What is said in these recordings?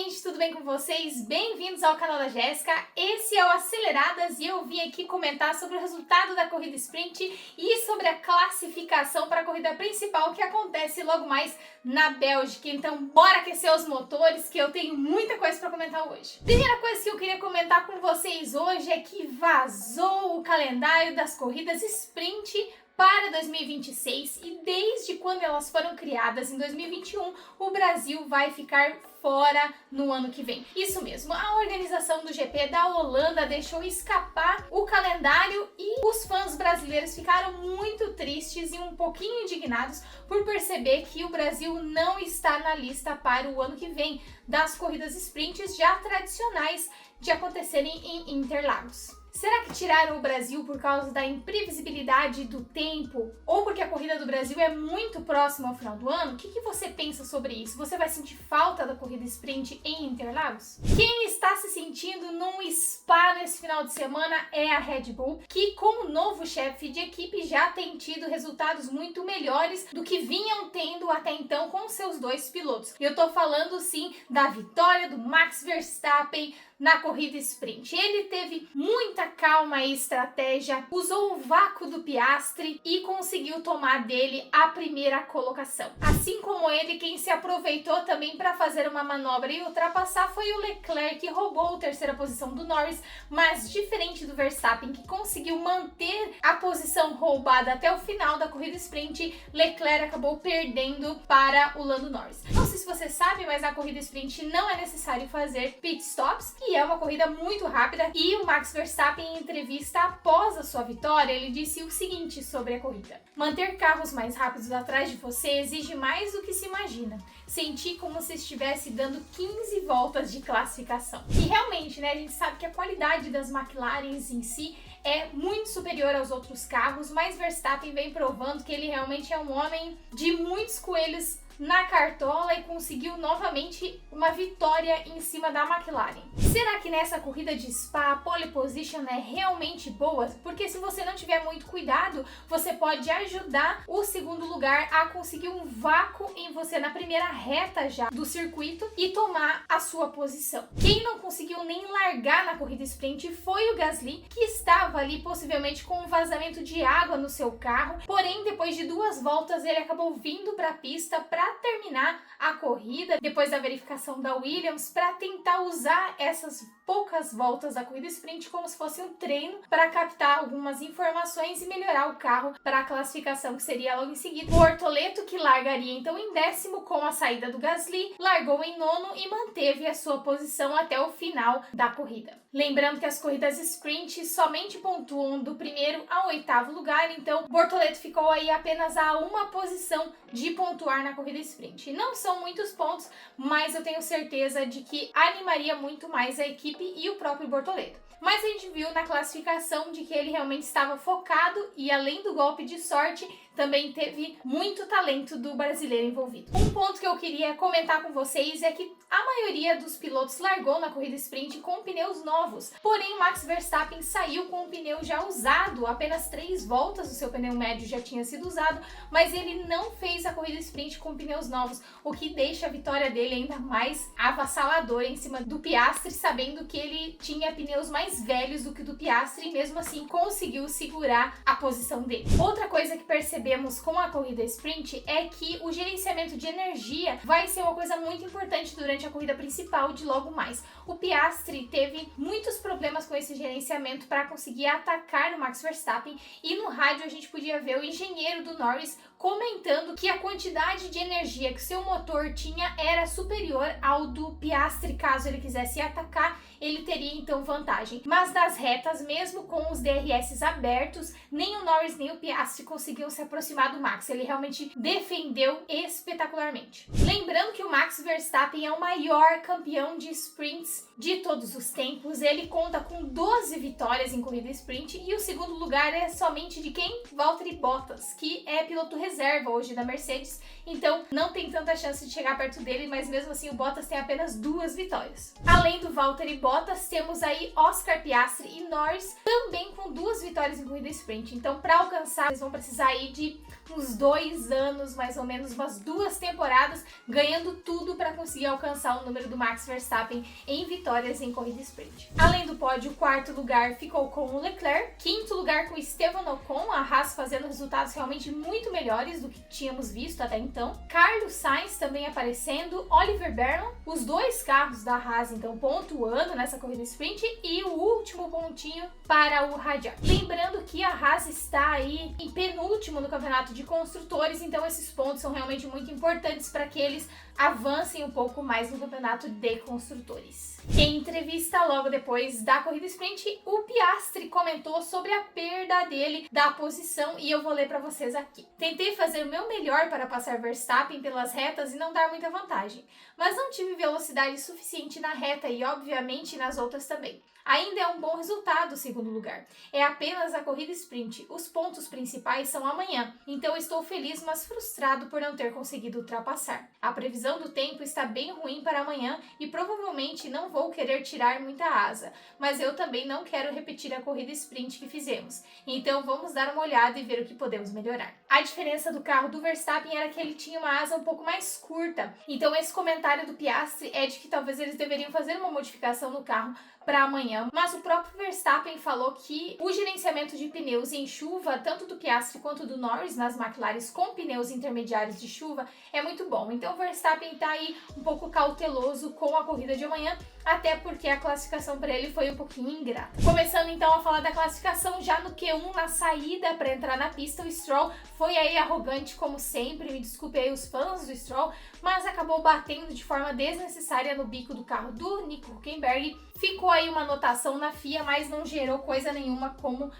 gente, tudo bem com vocês? Bem-vindos ao canal da Jéssica. Esse é o Aceleradas e eu vim aqui comentar sobre o resultado da corrida sprint e sobre a classificação para a corrida principal que acontece logo mais na Bélgica. Então, bora aquecer os motores que eu tenho muita coisa para comentar hoje. Primeira coisa que eu queria comentar com vocês hoje é que vazou o calendário das corridas sprint para 2026 e desde quando elas foram criadas em 2021, o Brasil vai ficar fora no ano que vem. Isso mesmo, a organização do GP da Holanda deixou escapar o calendário e os fãs brasileiros ficaram muito tristes e um pouquinho indignados por perceber que o Brasil não está na lista para o ano que vem das corridas sprints já tradicionais de acontecerem em Interlagos. Será que tiraram o Brasil por causa da imprevisibilidade do tempo? Ou porque a corrida do Brasil é muito próxima ao final do ano? O que você pensa sobre isso? Você vai sentir falta da corrida sprint em Interlagos? Quem está se sentindo num spa nesse final de semana é a Red Bull, que como novo chefe de equipe já tem tido resultados muito melhores do que vinham tendo até então com seus dois pilotos. Eu tô falando sim da vitória do Max Verstappen na corrida sprint. Ele teve muita calma e estratégia, usou o vácuo do Piastri e conseguiu tomar dele a primeira colocação. Assim como ele, quem se aproveitou também para fazer uma manobra e ultrapassar foi o Leclerc, que roubou a terceira posição do Norris, mas diferente do Verstappen, que conseguiu manter a posição roubada até o final da corrida sprint, Leclerc acabou perdendo para o Lando Norris. Não sei se você sabe, mas na corrida sprint não é necessário fazer pit stops e é uma corrida muito rápida. E o Max Verstappen, em entrevista após a sua vitória, ele disse o seguinte sobre a corrida: manter carros mais rápidos atrás de você exige mais do que se imagina. Senti como se estivesse dando 15 voltas de classificação. E realmente, né, a gente sabe que a qualidade das McLarens em si é muito superior aos outros carros, mas Verstappen vem provando que ele realmente é um homem de muitos coelhos na cartola e conseguiu novamente uma vitória em cima da McLaren. Será que nessa corrida de Spa a pole position é realmente boa? Porque se você não tiver muito cuidado, você pode ajudar o segundo lugar a conseguir um vácuo em você na primeira reta já do circuito e tomar a sua posição. Quem não conseguiu nem largar na corrida sprint foi o Gasly, que estava ali possivelmente com um vazamento de água no seu carro, porém depois de 2 voltas ele acabou vindo para a pista para terminar a corrida, depois da verificação da Williams, para tentar usar essas poucas voltas da corrida sprint como se fosse um treino para captar algumas informações e melhorar o carro para a classificação que seria logo em seguida. O Bortoleto, que largaria então em 10º com a saída do Gasly, largou em 9º e manteve a sua posição até o final da corrida. Lembrando que as corridas sprint somente pontuam do 1º ao 8º lugar, então Bortoleto ficou aí apenas a uma posição de pontuar na corrida sprint. Não são muitos pontos, mas eu tenho certeza de que animaria muito mais a equipe e o próprio Bortoleto. Mas a gente viu na classificação de que ele realmente estava focado e, além do golpe de sorte, também teve muito talento do brasileiro envolvido. Um ponto que eu queria comentar com vocês é que a maioria dos pilotos largou na corrida sprint com pneus novos, porém Max Verstappen saiu com o pneu já usado, apenas 3 voltas o seu pneu médio já tinha sido usado, mas ele não fez a corrida sprint com pneus novos, o que deixa a vitória dele ainda mais avassaladora em cima do Piastri, sabendo que ele tinha pneus mais velhos do que o do Piastri e mesmo assim conseguiu segurar a posição dele. Outra coisa que percebemos com a corrida sprint é que o gerenciamento de energia vai ser uma coisa muito importante durante a corrida principal de logo mais. O Piastri teve muitos problemas com esse gerenciamento para conseguir atacar o Max Verstappen e no rádio a gente podia ver o engenheiro do Norris comentando que a quantidade de energia que seu motor tinha era superior ao do Piastri. Caso ele quisesse atacar, ele teria então vantagem. Mas nas retas, mesmo com os DRS abertos, nem o Norris nem o Piastri conseguiam se aproximar do Max. Ele realmente defendeu espetacularmente. Lembrando que o Max Verstappen é o maior campeão de sprints de todos os tempos. Ele conta com 12 vitórias em corrida sprint e o segundo lugar é somente de quem? Valtteri Bottas, que é piloto reserva reserva hoje da Mercedes, então não tem tanta chance de chegar perto dele, mas mesmo assim o Bottas tem apenas 2 vitórias. Além do Valtteri Bottas, temos aí Oscar Piastri e Norris também com 2 vitórias em corrida sprint. Então, para alcançar, eles vão precisar aí de uns 2 anos, mais ou menos umas 2 temporadas, ganhando tudo para conseguir alcançar o número do Max Verstappen em vitórias em corrida sprint. Além do pódio, o 4º lugar ficou com o Leclerc, 5º lugar com Esteban Ocon, a Haas fazendo resultados realmente muito melhores do que tínhamos visto até então. Carlos Sainz também aparecendo, Oliver Bernal, os 2 carros da Haas então pontuando nessa corrida sprint e o último pontinho para o Radiar. Lembrando que a Haas está aí em penúltimo no campeonato de construtores, então esses pontos são realmente muito importantes para que eles avancem um pouco mais no campeonato de construtores. Em entrevista logo depois da corrida sprint, o Piastri comentou sobre a perda dele da posição e eu vou ler para vocês aqui. Tentei fazer o meu melhor para passar Verstappen pelas retas e não dar muita vantagem, mas não tive velocidade suficiente na reta e obviamente nas outras também. Ainda é um bom resultado o 2º lugar. É apenas a corrida sprint. Os pontos principais são amanhã, então estou feliz, mas frustrado por não ter conseguido ultrapassar. A previsão do tempo está bem ruim para amanhã e provavelmente não vou querer tirar muita asa, mas eu também não quero repetir a corrida sprint que fizemos. Então vamos dar uma olhada e ver o que podemos melhorar. A diferença do carro do Verstappen era que ele tinha uma asa um pouco mais curta. Então esse comentário do Piastri é de que talvez eles deveriam fazer uma modificação no carro para amanhã, mas o próprio Verstappen falou que o gerenciamento de pneus em chuva, tanto do Piastri quanto do Norris nas McLaren com pneus intermediários de chuva, é muito bom. Então o Verstappen está aí um pouco cauteloso com a corrida de amanhã, até porque a classificação para ele foi um pouquinho ingrata. Começando então a falar da classificação, já no Q1, na saída para entrar na pista, o Stroll foi aí arrogante como sempre, me desculpe aí os fãs do Stroll, mas acabou batendo de forma desnecessária no bico do carro do Nico Hülkenberg. Ficou aí uma anotação na FIA, mas não gerou coisa nenhuma como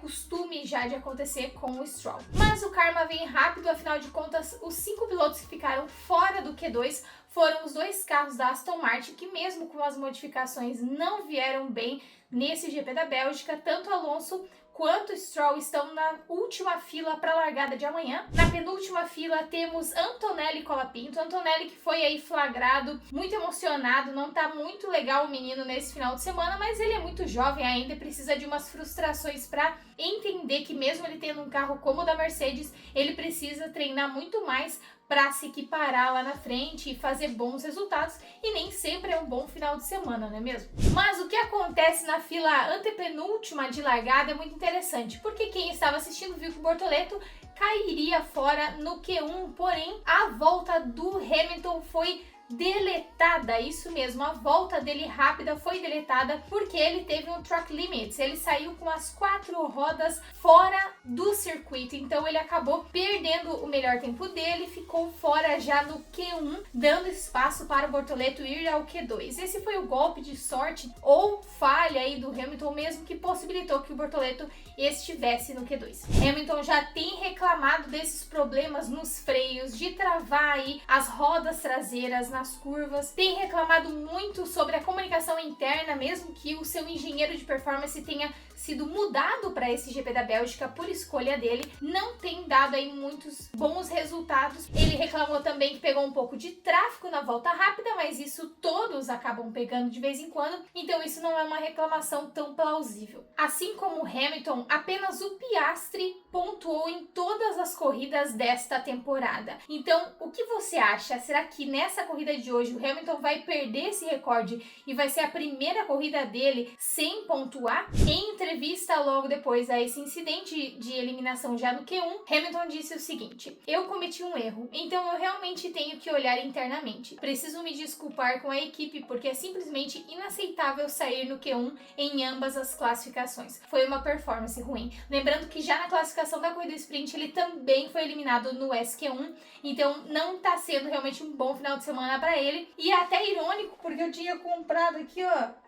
costume já de acontecer com o Stroll. Mas o karma vem rápido, afinal de contas, os 5 pilotos que ficaram fora do Q2 foram os 2 carros da Aston Martin, que mesmo com as modificações não vieram bem nesse GP da Bélgica. Tanto Alonso quanto Stroll estão na última fila para a largada de amanhã. Na penúltima fila temos Antonelli Colapinto. Antonelli que foi aí flagrado, muito emocionado, não tá muito legal o menino nesse final de semana, mas ele é muito jovem ainda e precisa de umas frustrações para entender que mesmo ele tendo um carro como o da Mercedes, ele precisa treinar muito mais para se equiparar lá na frente e fazer bons resultados, e nem sempre é um bom final de semana, não é mesmo? Mas o que acontece na fila antepenúltima de largada é muito interessante, porque quem estava assistindo viu que o Bortoleto cairia fora no Q1, porém a volta do Hamilton foi deletada, isso mesmo, a volta dele rápida foi deletada porque ele teve um track limits, ele saiu com as 4 rodas fora do circuito, então ele acabou perdendo o melhor tempo dele, ficou fora já no Q1, dando espaço para o Bortoleto ir ao Q2. Esse foi o golpe de sorte ou falha aí do Hamilton mesmo que possibilitou que o Bortoleto estivesse no Q2. Hamilton já tem reclamado desses problemas nos freios, de travar aí as rodas traseiras nas curvas, tem reclamado muito sobre a comunicação interna, mesmo que o seu engenheiro de performance tenha sido mudado para esse GP da Bélgica por escolha dele, não tem dado aí muitos bons resultados. Ele reclamou também que pegou um pouco de tráfego na volta rápida, mas isso todos acabam pegando de vez em quando, então isso não é uma reclamação tão plausível. Assim como o Hamilton, apenas o Piastri pontuou em todas as corridas desta temporada. Então, o que você acha? Será que nessa corrida de hoje o Hamilton vai perder esse recorde e vai ser a primeira corrida dele sem pontuar? Em entrevista logo depois a esse incidente de eliminação já no Q1, Hamilton disse o seguinte: eu cometi um erro, então eu realmente tenho que olhar internamente. Preciso me desculpar com a equipe porque é simplesmente inaceitável sair no Q1 em ambas as classificações. Foi uma performance ruim. Lembrando que já na classificação da corrida sprint ele também foi eliminado no SQ1, então não tá sendo realmente um bom final de semana para ele. E é até irônico porque eu tinha comprado aqui, ó,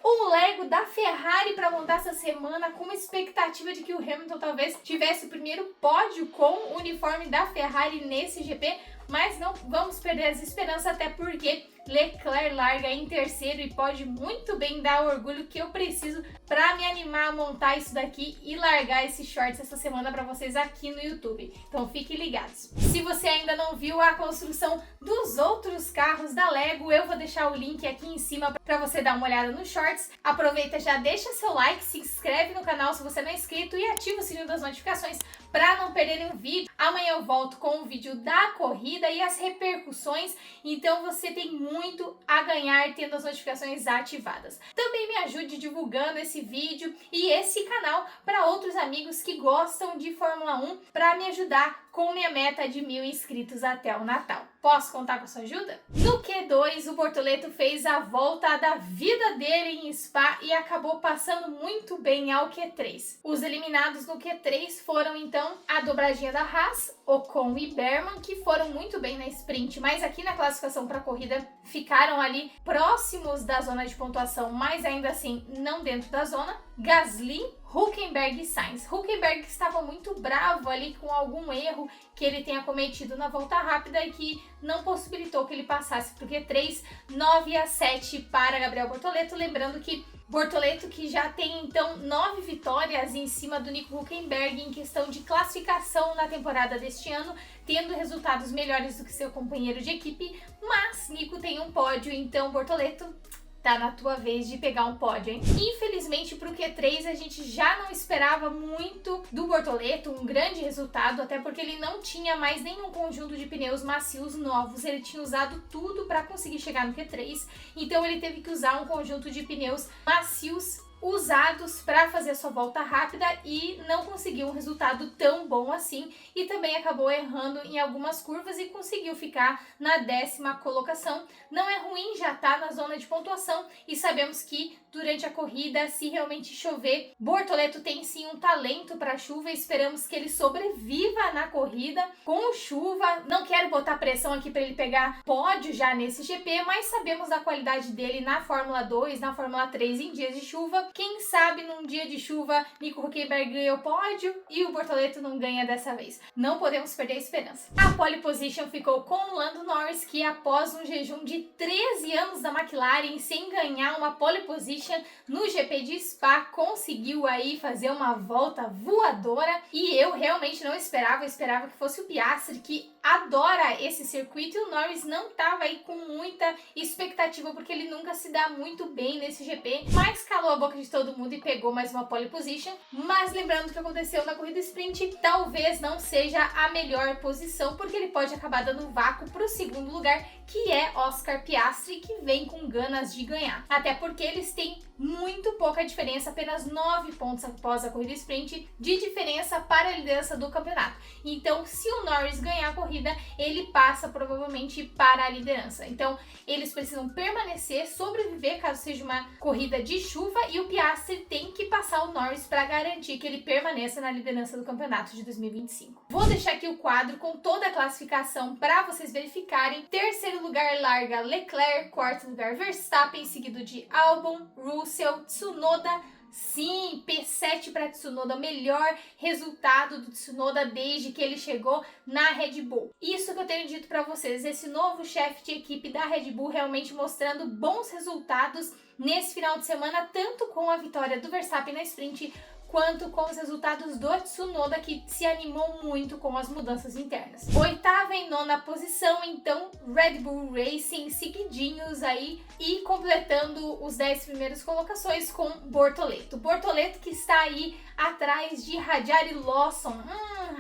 um Lego da Ferrari para montar essa semana, com uma expectativa de que o Hamilton talvez tivesse o primeiro pódio com o uniforme da Ferrari nesse GP, mas não vamos perder as esperanças, até porque Leclerc larga em terceiro e pode muito bem dar o orgulho que eu preciso para me animar a montar isso daqui e largar esses shorts essa semana para vocês aqui no YouTube. Então fiquem ligados. Se você ainda não viu a construção dos outros carros da Lego, eu vou deixar o link aqui em cima para você dar uma olhada nos shorts. Aproveita, já deixa seu like, se inscreve no canal se você não é inscrito e ativa o sininho das notificações para não perder nenhum vídeo. Amanhã eu volto com o vídeo da corrida e as repercussões, então você tem muito a ganhar tendo as notificações ativadas. Também me ajude divulgando esse vídeo e esse canal para outros amigos que gostam de Fórmula 1 para me ajudar com minha meta de 1000 inscritos até o Natal. Posso contar com a sua ajuda? No Q2, o Bortoleto fez a volta da vida dele em Spa e acabou passando muito bem ao Q3. Os eliminados no Q3 foram então a dobradinha da Haas, Ocon e Berman, que foram muito bem na sprint, mas aqui na classificação para a corrida ficaram ali próximos da zona de pontuação, mas ainda assim não dentro da zona. Gasly, Hülkenberg e Sainz. Hülkenberg estava muito bravo ali com algum erro que ele tenha cometido na volta rápida e que não possibilitou que ele passasse para o Q3, 9-7 para Gabriel Bortoleto. Lembrando que Bortoleto que já tem então 9 vitórias em cima do Nico Hülkenberg em questão de classificação na temporada deste ano, tendo resultados melhores do que seu companheiro de equipe, mas Nico tem um pódio, então Bortoleto, tá na tua vez de pegar um pódio, hein? Infelizmente pro Q3 a gente já não esperava muito do Bortoleto, um grande resultado, até porque ele não tinha mais nenhum conjunto de pneus macios novos, ele tinha usado tudo para conseguir chegar no Q3, então ele teve que usar um conjunto de pneus macios usados para fazer a sua volta rápida e não conseguiu um resultado tão bom assim e também acabou errando em algumas curvas e conseguiu ficar na 10ª colocação. Não é ruim já estar na zona de pontuação e sabemos que durante a corrida, se realmente chover, Bortoleto tem sim um talento para chuva, esperamos que ele sobreviva na corrida com chuva. Não quero botar pressão aqui para ele pegar pódio já nesse GP, mas sabemos da qualidade dele na Fórmula 2, na Fórmula 3 em dias de chuva. Quem sabe num dia de chuva Nico Hülkenberg ganha o pódio e o Bortoleto não ganha dessa vez. Não podemos perder a esperança. A pole position ficou com o Lando Norris, que após um jejum de 13 anos da McLaren sem ganhar uma pole position no GP de Spa, conseguiu aí fazer uma volta voadora e eu realmente não esperava, eu esperava que fosse o Piastri, que adora esse circuito, e o Norris não estava aí com muita expectativa porque ele nunca se dá muito bem nesse GP, mas calou a boca de todo mundo e pegou mais uma pole position. Mas lembrando o que aconteceu na corrida sprint, talvez não seja a melhor posição, porque ele pode acabar dando vácuo para o segundo lugar, que é Oscar Piastri, que vem com ganas de ganhar, até porque eles têm muito pouca diferença, apenas 9 pontos após a corrida sprint de diferença para a liderança do campeonato. Então, se o Norris ganhar a corrida, ele passa provavelmente para a liderança. Então, eles precisam permanecer, sobreviver caso seja uma corrida de chuva, e o Piastri tem que passar o Norris para garantir que ele permaneça na liderança do campeonato de 2025. Vou deixar aqui o quadro com toda a classificação para vocês verificarem. Terceiro lugar larga Leclerc, quarto lugar Verstappen, seguido de Albon, Russell, Tsunoda. Sim, P7 para Tsunoda, o melhor resultado do Tsunoda desde que ele chegou na Red Bull. Isso que eu tenho dito para vocês, esse novo chefe de equipe da Red Bull realmente mostrando bons resultados nesse final de semana, tanto com a vitória do Verstappen na sprint, quanto com os resultados do Tsunoda, que se animou muito com as mudanças internas. Oitava e nona posição, então, Red Bull Racing seguidinhos aí e completando os 10 primeiras colocações com Bortoleto. Bortoleto que está aí atrás de Hadjar e Lawson.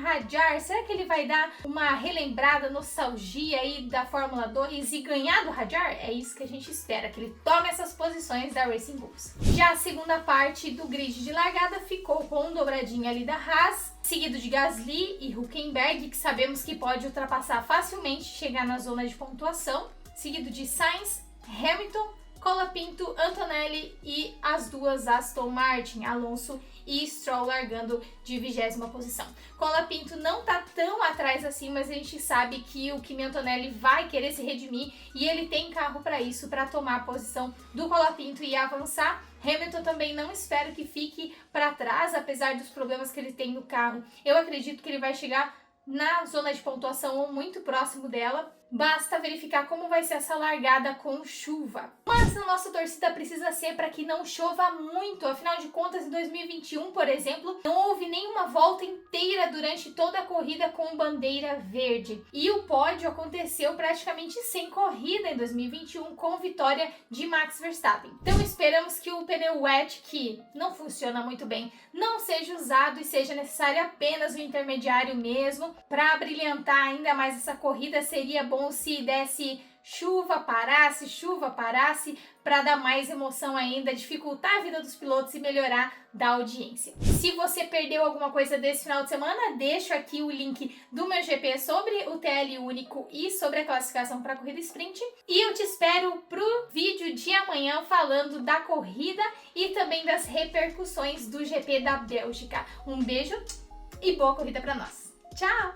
Hadjar, será que ele vai dar uma relembrada, nostalgia aí da Fórmula 2 e ganhar do Hadjar? É isso que a gente espera, que ele tome essas posições da Racing Bulls. Já a segunda parte do grid de largada ficou com dobradinha ali da Haas, seguido de Gasly e Hülkenberg, que sabemos que pode ultrapassar facilmente, chegar na zona de pontuação, seguido de Sainz, Hamilton, Colapinto, Antonelli e as duas Aston Martin, Alonso e Stroll largando de 20ª posição. Colapinto não tá tão atrás assim, mas a gente sabe que o Kimi Antonelli vai querer se redimir e ele tem carro para isso, para tomar a posição do Colapinto e avançar. Hamilton também não espero que fique para trás, apesar dos problemas que ele tem no carro. Eu acredito que ele vai chegar na zona de pontuação ou muito próximo dela. basta verificar como vai ser essa largada com chuva. Mas a nossa torcida precisa ser para que não chova muito, afinal de contas em 2021, por exemplo, não houve nenhuma volta inteira durante toda a corrida com bandeira verde. E o pódio aconteceu praticamente sem corrida em 2021 com vitória de Max Verstappen. Então esperamos que o pneu wet, que não funciona muito bem, não seja usado e seja necessário apenas o intermediário mesmo. Para brilhantar ainda mais essa corrida, seria bom se desse chuva parasse, para dar mais emoção ainda, dificultar a vida dos pilotos e melhorar da audiência. Se você perdeu alguma coisa desse final de semana, deixo aqui o link do meu GP sobre o TL único e sobre a classificação para a corrida sprint. E eu te espero pro vídeo de amanhã falando da corrida e também das repercussões do GP da Bélgica. Um beijo e boa corrida para nós. Tchau!